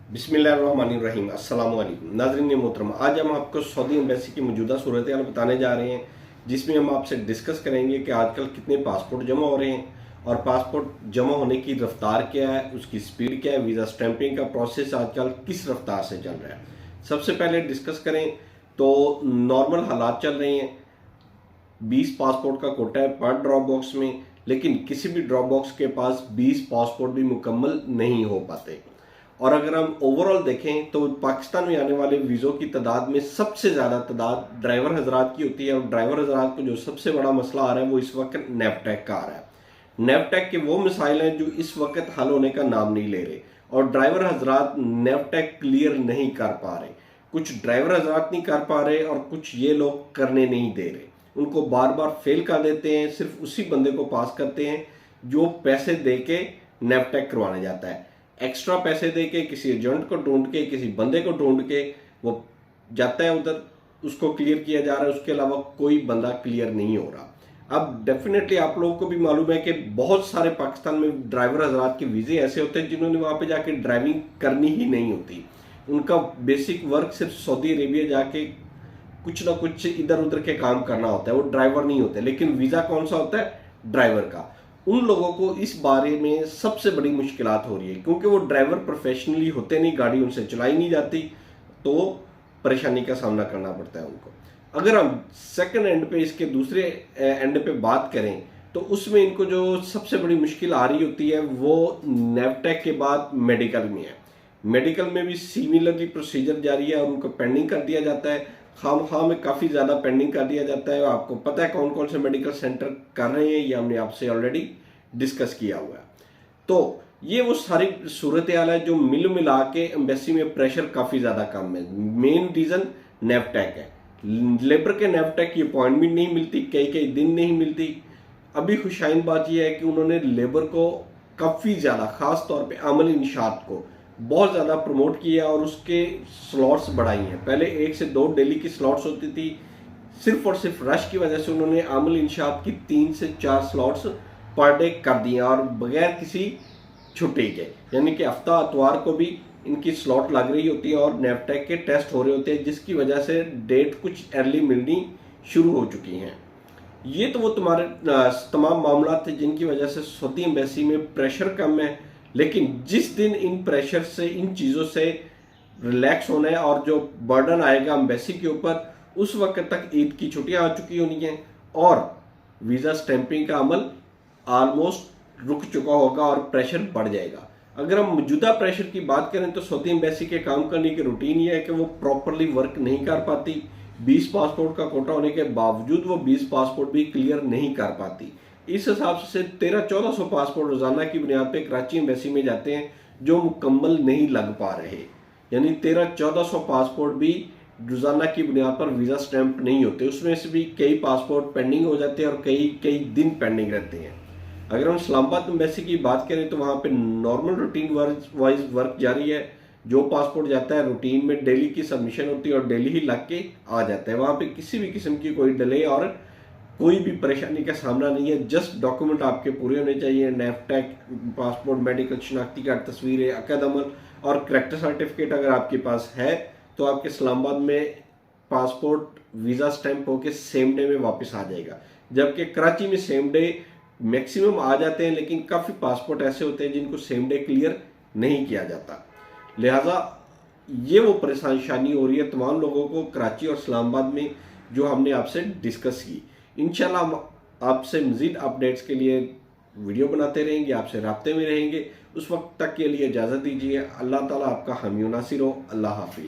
बिस्मिल्लाहिर्रहमानिर्रहीम अस्सलाम वालेकुम नाज़रीन मोहतरम। आज हम आपको सऊदी एम्बेसी की मौजूदा सूरत हाल बताने जा रहे हैं, जिसमें हम आपसे डिस्कस करेंगे कि आजकल कितने पासपोर्ट जमा हो रहे हैं और पासपोर्ट जमा होने की रफ्तार क्या है, उसकी स्पीड क्या है, वीज़ा स्टैंपिंग का प्रोसेस आजकल किस रफ्तार से चल रहा है। सबसे पहले डिस्कस करें तो नॉर्मल हालात चल रहे हैं। 20 पासपोर्ट का कोटा है पर ड्रॉप बॉक्स में, लेकिन किसी भी ड्रॉप बॉक्स के पास 20 पासपोर्ट भी मुकम्मल नहीं हो पाते। और अगर हम ओवरऑल देखें तो पाकिस्तान में आने वाले वीज़ों की तादाद में सबसे ज़्यादा तादाद ड्राइवर हजरात की होती है। और ड्राइवर हजरात को जो सबसे बड़ा मसला आ रहा है वो इस वक्त नेपटैक का आ रहा है। नेपटैक के वो मिसाइल हैं जो इस वक्त हल होने का नाम नहीं ले रहे और ड्राइवर हजरात नेपटैक क्लियर नहीं कर पा रहे। कुछ ड्राइवर हजरात नहीं कर पा रहे और कुछ ये लोग करने नहीं दे रहे, उनको बार बार फेल कर देते हैं। सिर्फ उसी बंदे को पास करते हैं जो पैसे दे के नेपटैक करवाने जाता है। एक्स्ट्रा पैसे दे के किसी एजेंट को ढूंढ के, किसी बंदे को ढूंढ के वो जाता है उधर, उसको क्लियर किया जा रहा है। उसके अलावा कोई बंदा क्लियर नहीं हो रहा। अब डेफिनेटली आप लोगों को भी मालूम है कि बहुत सारे पाकिस्तान में ड्राइवर हजरात के वीज़े ऐसे होते हैं जिन्होंने वहाँ पे जाके ड्राइविंग करनी ही नहीं होती। उनका बेसिक वर्क सिर्फ सऊदी अरेबिया जाके कुछ ना कुछ इधर उधर के काम करना होता है, वो ड्राइवर नहीं होते। लेकिन वीज़ा कौन सा होता है? ड्राइवर का। उन लोगों को इस बारे में सबसे बड़ी मुश्किलात हो रही है, क्योंकि वो ड्राइवर प्रोफेशनली होते नहीं, गाड़ी उनसे चलाई नहीं जाती, तो परेशानी का सामना करना पड़ता है उनको। अगर हम सेकंड एंड पे, इसके दूसरे एंड पे बात करें तो उसमें इनको जो सबसे बड़ी मुश्किल आ रही होती है वो नेपटैक के बाद मेडिकल में है। मेडिकल में भी सिमिलरली प्रोसीजर जारी है और उनको पेंडिंग कर दिया जाता है। खाम में काफ़ी ज़्यादा पेंडिंग कर दिया जाता है। आपको पता है कौन कौन से मेडिकल सेंटर कर रहे हैं, ये हमने आपसे ऑलरेडी डिस्कस किया हुआ है। तो ये वो सारी सूरत हाल है जो मिला के एम्बेसी में प्रेशर काफ़ी ज़्यादा कम है। मेन रीज़न नेपटैक है। लेबर के नेपटैक की अपॉइंटमेंट नहीं मिलती, कई कई दिन नहीं मिलती। अभी खुशाइन बात यह है कि उन्होंने लेबर को काफ़ी ज़्यादा, ख़ास तौर पे अमल इंशात को बहुत ज़्यादा प्रमोट किया और उसके स्लॉट्स बढ़ाई हैं। पहले 1 से 2 डेली की स्लॉट्स होती थी, सिर्फ और सिर्फ रश की वजह से उन्होंने अमल इंशात की 3 से 4 स्लॉट्स पर डे कर दिए और बगैर किसी छुट्टी के, यानी कि हफ्ता इतवार को भी इनकी स्लॉट लग रही होती है और नेपटैक के टेस्ट हो रहे होते हैं, जिसकी वजह से डेट कुछ अर्ली मिलनी शुरू हो चुकी हैं। ये तो वो तुम्हारे तमाम मामला थे जिनकी वजह से सऊदी एम्बेसी में प्रेशर कम है। लेकिन जिस दिन इन प्रेशर से, इन चीज़ों से रिलैक्स होना है और जो बर्डन आएगा एम्बेसी के ऊपर, उस वक्त तक ईद की छुट्टियां आ चुकी होनी हैं और वीज़ा स्टैंपिंग का अमल ऑलमोस्ट रुक चुका होगा और प्रेशर बढ़ जाएगा। अगर हम मौजूदा प्रेशर की बात करें तो सऊदी एम्बेसी के काम करने की रूटीन ये है कि वो प्रॉपरली वर्क नहीं कर पाती। 20 पासपोर्ट का कोटा होने के बावजूद वो 20 पासपोर्ट भी क्लियर नहीं कर पाती। इस हिसाब से 1300-1400 पासपोर्ट रोजाना की बुनियाद पे कराची एम्बेसी में जाते हैं जो मुकम्मल नहीं लग पा रहे। यानी 1300-1400 पासपोर्ट भी रोजाना की बुनियाद पर वीज़ा स्टैंप नहीं होते। उसमें से भी कई पासपोर्ट पेंडिंग हो जाते हैं और कई दिन पेंडिंग रहते हैं। अगर हम इस्लामाबाद एम्बेसी की बात करें तो वहाँ पे नॉर्मल रूटीन वाइज वर्क जारी है। जो पासपोर्ट जाता है रूटीन में डेली की सबमिशन होती है और डेली ही लग के आ जाता है। वहाँ पे किसी भी किस्म की कोई डिले और कोई भी परेशानी का सामना नहीं है। जस्ट डॉक्यूमेंट आपके पूरे होने चाहिए, नेपटैक, पासपोर्ट, मेडिकल, शनाख्ती कार्ड, तस्वीरें, अक़द अमल और करैक्टर सर्टिफिकेट अगर आपके पास है तो आपके इस्लामाबाद में पासपोर्ट वीज़ा स्टैंप होके सेम डे में वापस आ जाएगा। जबकि कराची में सेम डे मैक्सिमम आ जाते हैं, लेकिन काफ़ी पासपोर्ट ऐसे होते हैं जिनको सेम डे क्लियर नहीं किया जाता। लिहाजा ये वो परेशानी हो रही है तमाम लोगों को कराची और इस्लामाबाद में, जो हमने आपसे डिस्कस की। इंशाल्लाह हम आपसे मज़ीद अपडेट्स के लिए वीडियो बनाते रहेंगे, आपसे राब्ते में रहेंगे। उस वक्त तक के लिए इजाज़त दीजिए। अल्लाह ताला आपका हामी नासिर हो। अल्लाह हाफिज़।